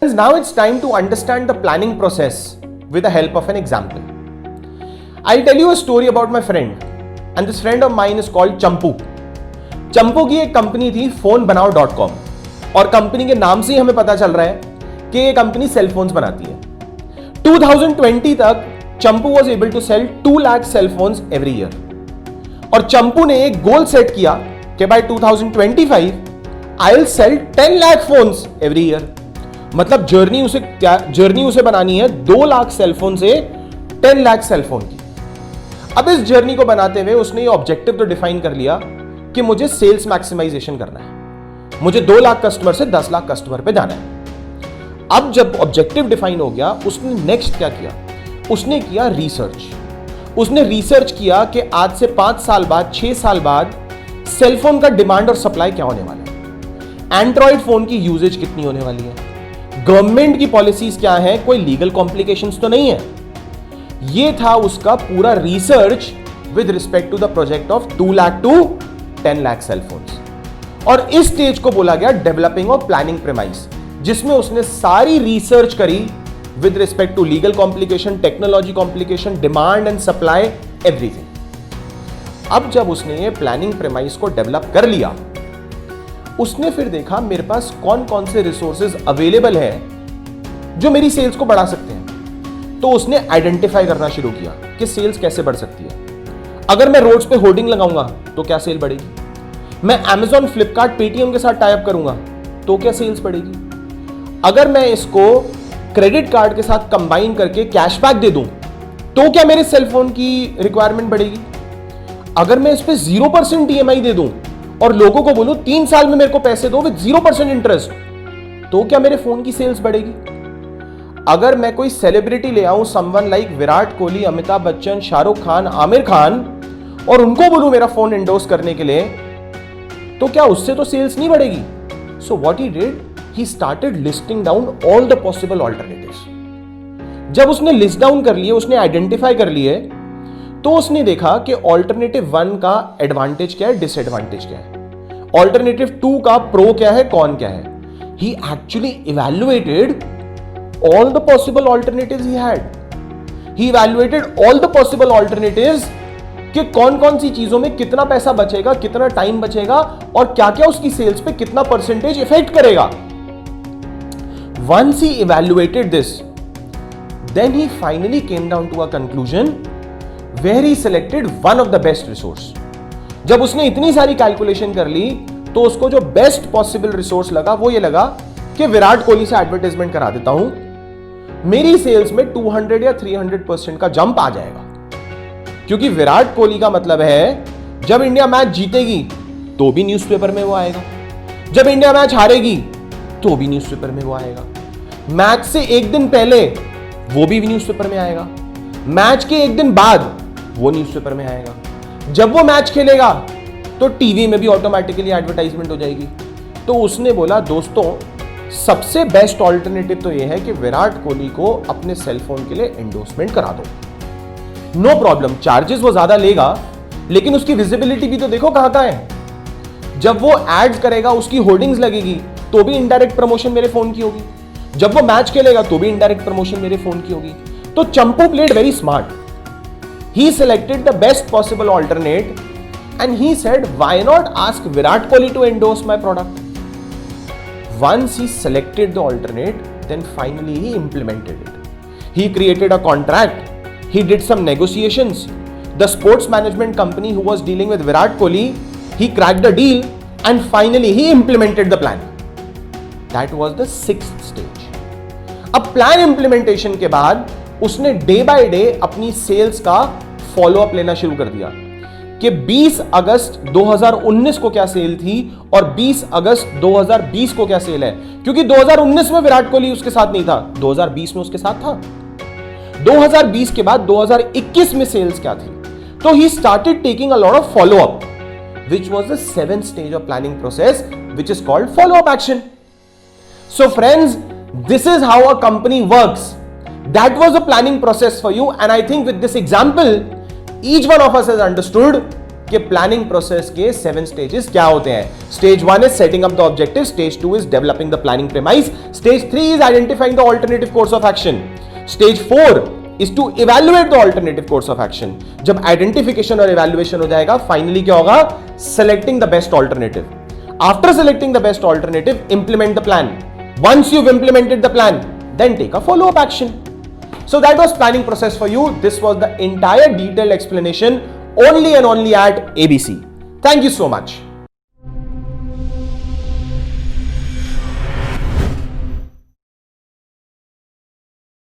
Now it's time to understand the planning process with the help of an example. I'll tell you a story about my friend, and this friend of mine is called Champu. चंपू की एक company थी फोनबनाओ.com और company के नाम से ही हमें पता चल रहा है कि ये कंपनी सेल फोन्स बनाती है। 2020 तक Champu was able to sell 2 lakh cell phones every year और चंपू ने एक गोल सेट किया कि by 2025 I will sell 10 lakh phones every year. मतलब जर्नी उसे बनानी है 2 लाख सेल फोन से 10 लाख सेल फोन की। अब इस जर्नी को बनाते हुए उसने ये ऑब्जेक्टिव तो डिफाइन कर लिया कि मुझे सेल्स मैक्सिमाइजेशन करना है, मुझे 2 लाख कस्टमर से 10 लाख कस्टमर पे जाना है। अब जब ऑब्जेक्टिव डिफाइन हो गया, उसने नेक्स्ट क्या किया? उसने किया रिसर्च। उसने रिसर्च किया कि आज से 5 साल बाद, 6 साल बाद सेलफोन का डिमांड और सप्लाई क्या होने वाला है, एंड्रॉइड फोन की यूजेज कितनी होने वाली है, गवर्नमेंट की पॉलिसीज क्या है, कोई लीगल कॉम्प्लिकेशंस तो नहीं है। यह था उसका पूरा research with respect to the project of 2 lakh to 10 lakh cell phones. और इस स्टेज को बोला गया डेवलपिंग ऑफ प्लानिंग प्रेमाइस, जिसमें उसने सारी रिसर्च करी with respect to legal complication, technology complication, demand and supply, everything. अब जब उसने ये प्लानिंग प्रेमाइस को डेवलप कर लिया, उसने फिर देखा मेरे पास कौन कौन से रिसोर्सेज अवेलेबल है जो मेरी सेल्स को बढ़ा सकते हैं। तो उसने आइडेंटिफाई करना शुरू किया कि सेल्स कैसे बढ़ सकती है। अगर मैं रोड्स पे होर्डिंग लगाऊंगा तो क्या सेल बढ़ेगी, मैं Amazon, फ्लिपकार्ट, पेटीएम के साथ टाई अप करूंगा तो क्या सेल्स बढ़ेगी, अगर मैं इसको क्रेडिट कार्ड के साथ कंबाइन करके कैशबैक दे दूं तो क्या मेरे सेलफोन की रिक्वायरमेंट बढ़ेगी, अगर मैं इस पे 0% EMI दे दूं और लोगों को बोलूं 3 साल में मेरे को पैसे दो विद 0% इंटरेस्ट तो क्या मेरे फोन की सेल्स बढ़ेगी, अगर मैं कोई सेलिब्रिटी ले आऊं, समवन लाइक विराट कोहली, अमिताभ बच्चन, शाहरुख खान, आमिर खान, और उनको बोलूं मेरा फोन एंडोर्स करने के लिए, तो क्या उससे तो सेल्स नहीं बढ़ेगी। So what he did, he started listing down all the possible alternatives. जब उसने लिस्ट डाउन कर लिए, उसने आइडेंटिफाई कर लिए, तो उसने देखा कि ऑल्टरनेटिव 1 का एडवांटेज क्या है, डिसएडवांटेज क्या है, ऑल्टरनेटिव 2 का प्रो क्या है, कॉन क्या है। He actually evaluated all the possible alternatives he had. He evaluated all the possible alternatives कि कौन कौन सी चीजों में कितना पैसा बचेगा, कितना टाइम बचेगा और क्या क्या उसकी सेल्स पे कितना परसेंटेज इफेक्ट करेगा। Once he evaluated this, then he finally came down to a conclusion where he selected one of the best resource. जब उसने इतनी सारी कैलकुलेशन कर ली तो उसको जो बेस्ट पॉसिबल रिसोर्स लगा वो ये लगा कि विराट कोहली से एडवर्टाइजमेंट करा देता हूं, मेरी सेल्स में 200 या 300% का जंप आ जाएगा। क्योंकि विराट कोहली का मतलब है जब इंडिया मैच जीतेगी तो भी न्यूज़पेपर में वो आएगा, जब इंडिया मैच हारेगी तो भी न्यूज़पेपर में वो आएगा, मैच से एक दिन पहले वो भी न्यूज़पेपर में आएगा, मैच के एक दिन बाद वो न्यूज़पेपर में आएगा, जब वो मैच खेलेगा तो टीवी में भी ऑटोमेटिकली एडवर्टाइजमेंट हो जाएगी। तो उसने बोला दोस्तों सबसे बेस्ट ऑल्टरनेटिव तो यह है कि विराट कोहली को अपने सेलफोन के लिए एंडोर्समेंट करा दो। नो प्रॉब्लम, चार्जेस वो ज्यादा लेगा लेकिन उसकी विजिबिलिटी भी तो देखो कहां का है। जब वो एड्स करेगा, उसकी होर्डिंग्स लगेगी तो भी इनडायरेक्ट प्रमोशन मेरे फोन की होगी, जब वो मैच खेलेगा तो भी इनडायरेक्ट प्रमोशन मेरे फोन की होगी। तो Champu played very smart, he selected the best possible alternate and he said why not ask Virat Kohli to endorse my product. Once he selected the alternate, then finally he implemented it. He created a contract. He did some negotiations. The sports management company who was dealing with Virat Kohli, he cracked the deal and finally he implemented the plan. That was the 6th stage. अब plan implementation के बाद उसने day by day अपनी sales का follow up लेना शुरू कर दिया कि 20 अगस्त 2019 को क्या सेल थी और 20 अगस्त 2020 को क्या सेल है। क्योंकि 2019 में विराट कोहली उसके साथ नहीं था, 2020 में उसके साथ था। 2020 के बाद 2021 में सेल्स क्या थी। तो he started taking a lot of follow up, which was the 7th stage of planning process, which is called follow up action. So friends, this is how a company works. That was a planning process for you, and I think with this example each one of us has understood कि planning process के 7 stages क्या होते हैं। Stage 1 is setting up the objective, stage 2 is developing the planning premise, stage 3 is identifying the alternative course of action, stage 4 is to evaluate the alternative course of action. जब identification और evaluation हो जाएगा, finally क्या होगा? Selecting the best alternative. After selecting the best alternative, implement the plan. Once you've implemented the plan, then take a follow-up action. So that was planning process for you. This was the entire detailed explanation only and only at ABC. Thank you so much.